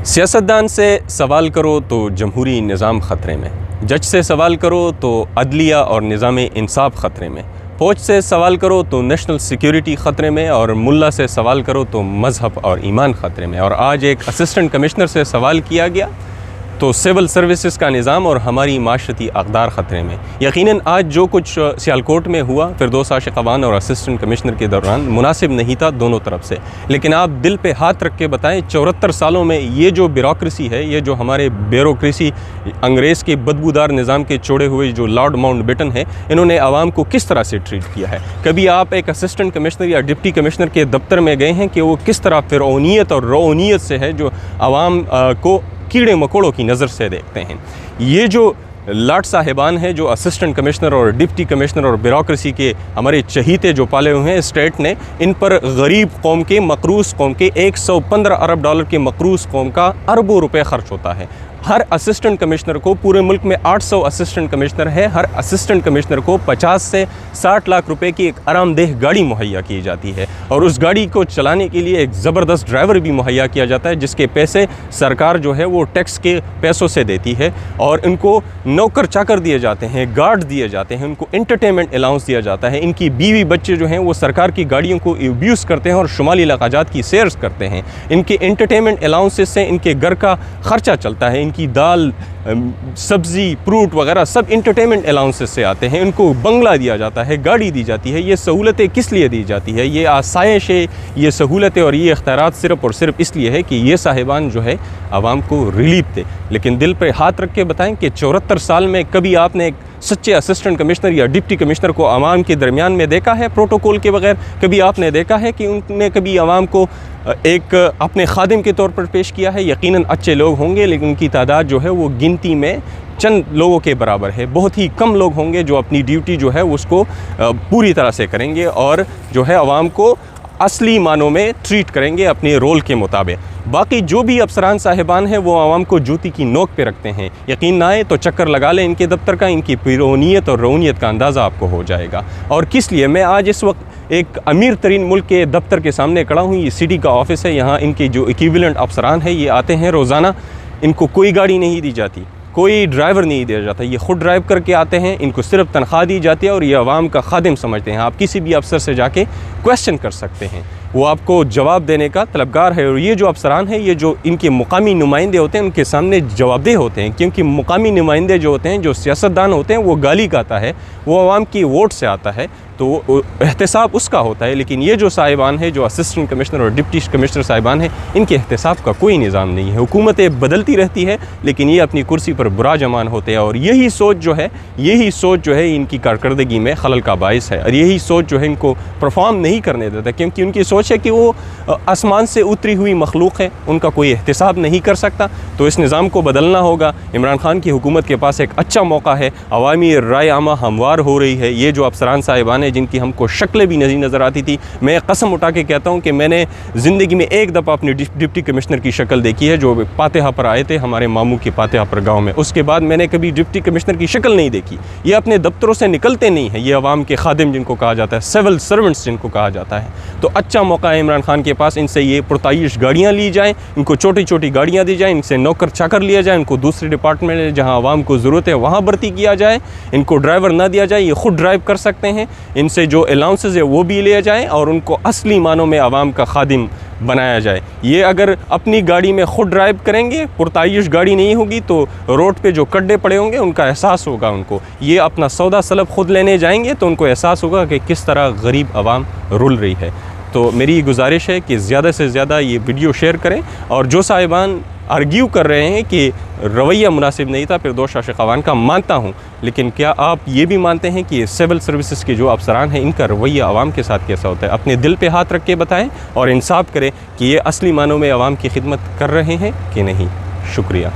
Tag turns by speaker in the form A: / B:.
A: सियासतदान से सवाल करो तो जमहूरी निज़ाम ख़तरे में, जज से सवाल करो तो अदलिया और निज़ाम इंसाफ ख़तरे में, फ़ौज से सवाल करो तो नेशनल सिक्योरिटी ख़तरे में और मुल्ला से सवाल करो तो मज़हब और ईमान ख़तरे में। और आज एक असिस्टेंट कमिश्नर से सवाल किया गया तो सिविल सर्विसेज का निज़ाम और हमारी माशरती अक़दार ख़तरे में। यकीनन आज जो कुछ सियालकोट में हुआ फिरदौस आशिक़ अवान और असिस्टेंट कमिश्नर के दौरान मुनासिब नहीं था दोनों तरफ से। लेकिन आप दिल पे हाथ रख के बताएं, 74 सालों में ये जो ब्यूरोक्रेसी है, ये जो हमारे ब्यूरोक्रेसी अंग्रेज़ के बदबूदार निज़ाम के छोड़े हुए जो लॉर्ड माउंटबेटन है, इन्होंने आवाम को किस तरह से ट्रीट किया है। कभी आप एक असिस्टेंट कमिश्नर या डिप्टी कमिश्नर के दफ्तर में गए हैं कि वो किस तरह फ़िरौनियत और रौनियत से है, जो आवाम को कीड़े मकोड़ों की नज़र से देखते हैं। ये जो लाट साहिबान हैं, जो असिस्टेंट कमिश्नर और डिप्टी कमिश्नर और ब्यूरोक्रेसी के हमारे चहीते जो पाले हुए हैं स्टेट ने, इन पर गरीब कौम के, मकरूस कौम के 115 अरब डॉलर के मकरूस कौम का अरबों रुपए खर्च होता है। हर असिस्टेंट कमिश्नर को, पूरे मुल्क में 800 असिस्टेंट कमिश्नर है, हर असिस्टेंट कमिश्नर को 50 से 60 लाख रुपए की एक आरामदेह गाड़ी मुहैया की जाती है और उस गाड़ी को चलाने के लिए एक ज़बरदस्त ड्राइवर भी मुहैया किया जाता है, जिसके पैसे सरकार जो है वो टैक्स के पैसों से देती है। और इनको नौकर चाकर दिए जाते हैं, गार्ड दिए जाते हैं, उनको एंटरटेनमेंट अलाउंस दिया जाता है। इनकी बीवी बच्चे जो हैं वो सरकार की गाड़ियों को अब्यूज़ करते हैं और शुमाली इलाक़ाजात की सैर्स करते हैं। इनके एंटरटेनमेंट अलाउंसेस से इनके घर का ख़र्चा चलता है, की दाल, सब्ज़ी, फ्रूट वगैरह सब इंटरटेनमेंट अलाउंसेस से आते हैं। इनको बंगला दिया जाता है, गाड़ी दी जाती है। ये सहूलतें किस लिए दी जाती है? ये आसाइश है, ये सहूलतें और ये इख्तियारात सिर्फ़ और सिर्फ इसलिए है कि ये साहिबान जो है आवाम को रिलीफ दे। लेकिन दिल पर हाथ रख के बताएं कि 74 साल में कभी आपने एक सच्चे असिस्टेंट कमिश्नर या डिप्टी कमिश्नर को आवाम के दरमियान में देखा है प्रोटोकॉल के बगैर? कभी आपने देखा है कि उनने कभी आवाम को एक अपने खादिम के तौर पर पेश किया है? यकीनन अच्छे लोग होंगे, लेकिन उनकी तादाद जो है वो गिनती में चंद लोगों के बराबर है। बहुत ही कम लोग होंगे जो अपनी ड्यूटी जो है उसको पूरी तरह से करेंगे और जो है आवाम को असली मानों में ट्रीट करेंगे अपने रोल के मुताबिक। बाकी जो भी अफसरान साहिबान हैं वो आवाम को जूती की नोक पे रखते हैं। यकीन ना आए तो चक्कर लगा लें इनके दफ्तर का, इनकी फ़िरौनियत और रौनियत का अंदाज़ा आपको हो जाएगा। और किस लिए मैं आज इस वक्त एक अमीर तरीन मुल्क के दफ्तर के सामने खड़ा हूँ। ये सिटी का ऑफिस है, यहाँ इनके जो इक्विवेलेंट अफसरान हैं ये आते हैं रोज़ाना। इनको कोई गाड़ी नहीं दी जाती, कोई ड्राइवर नहीं दिया जाता, ये ख़ुद ड्राइव करके आते हैं। इनको सिर्फ तनख्वाह दी जाती है और ये आवाम का खादिम समझते हैं। आप किसी भी अफसर से जाके क्वेश्चन कर सकते हैं, वो आपको जवाब देने का तलबगार है। और ये जो अफसरान हैं, ये जो इनके मुकामी नुमाइंदे होते हैं, उनके सामने जवाबदेह होते हैं, क्योंकि मुकामी नुमाइंदे जो होते हैं, जो सियासतदान होते हैं, वो गाली का आता है, वो आवाम की वोट से आता है, तो एहतसाब उसका होता है। लेकिन ये जो साहिबान है, जो असिस्टेंट कमिश्नर और डिप्टी कमिश्नर साहिबान हैं, इनके एहतसाब का कोई निज़ाम नहीं है। हुकूमतें बदलती रहती है लेकिन ये अपनी कुर्सी पर बुरा जमान होते हैं और यही सोच जो है इनकी कारकर्दगी में खलल का बाइस है। और यही सोच जो है इनको परफॉर्म नहीं करने देता, क्योंकि उनकी सोच है कि वो आसमान से उतरी हुई मखलूक है, उनका कोई एहतसाब नहीं कर सकता। तो इस निज़ाम को बदलना होगा। इमरान खान की हुकूमत के पास एक अच्छा मौका है, अवामी राय आमा हमवार हो रही है। ये जो अफसरान साहिबान जिनकी हमको शक्लें भी नहीं नज़र आती थी, मैं कसम उठा के कहता हूँ कि मैंने ज़िंदगी में एक दफ़ा अपनी डिप्टी कमिश्नर की शक्ल देखी है, जो पातेहा पर आए थे हमारे मामू के पातेहा पर गांव में। उसके बाद मैंने कभी डिप्टी कमिश्नर की शक्ल नहीं देखी। ये अपने दफ्तरों से निकलते नहीं हैं, ये अवाम के खादिम जिनको कहा जाता है, सिविल सर्वेंट्स जिनको कहा जाता है। तो अच्छा मौका है इमरान खान के पास, इनसे ये पुरताइश गाड़ियाँ ली जाएँ, इनको छोटी छोटी गाड़ियाँ दी जाएँ, इनसे नौकर चाकर लिया जाए, इनको दूसरे डिपार्टमेंट में जहाँ आवाम को ज़रूरत है वहाँ भर्ती किया जाए, इनको ड्राइवर ना दिया जाए, ये ख़ुद ड्राइव कर सकते हैं। इनसे जो अलाउंसेस है वो भी लिया जाए और उनको असली मानों में आवाम का खादिम बनाया जाए। ये अगर अपनी गाड़ी में ख़ुद ड्राइव करेंगे, पुरताइश गाड़ी नहीं होगी, तो रोड पे जो गड्ढे पड़े होंगे उनका एहसास होगा उनको। ये अपना सौदा सलब ख़ुद लेने जाएंगे तो उनको एहसास होगा कि किस तरह गरीब आवाम रुल रही है। तो मेरी गुजारिश है कि ज़्यादा से ज़्यादा ये वीडियो शेयर करें। और जो साहिबान आर्ग्यू कर रहे हैं कि रवैया मुनासिब नहीं था फिरदौस आशिक़ अवान का, मानता हूँ, लेकिन क्या आप ये भी मानते हैं कि सिविल सर्विसेज के जो अफसरान हैं इनका रवैया आवाम के साथ कैसा होता है? अपने दिल पे हाथ रख के बताएं और इंसाफ करें कि ये असली मानों में आवाम की खिदमत कर रहे हैं कि नहीं। शुक्रिया।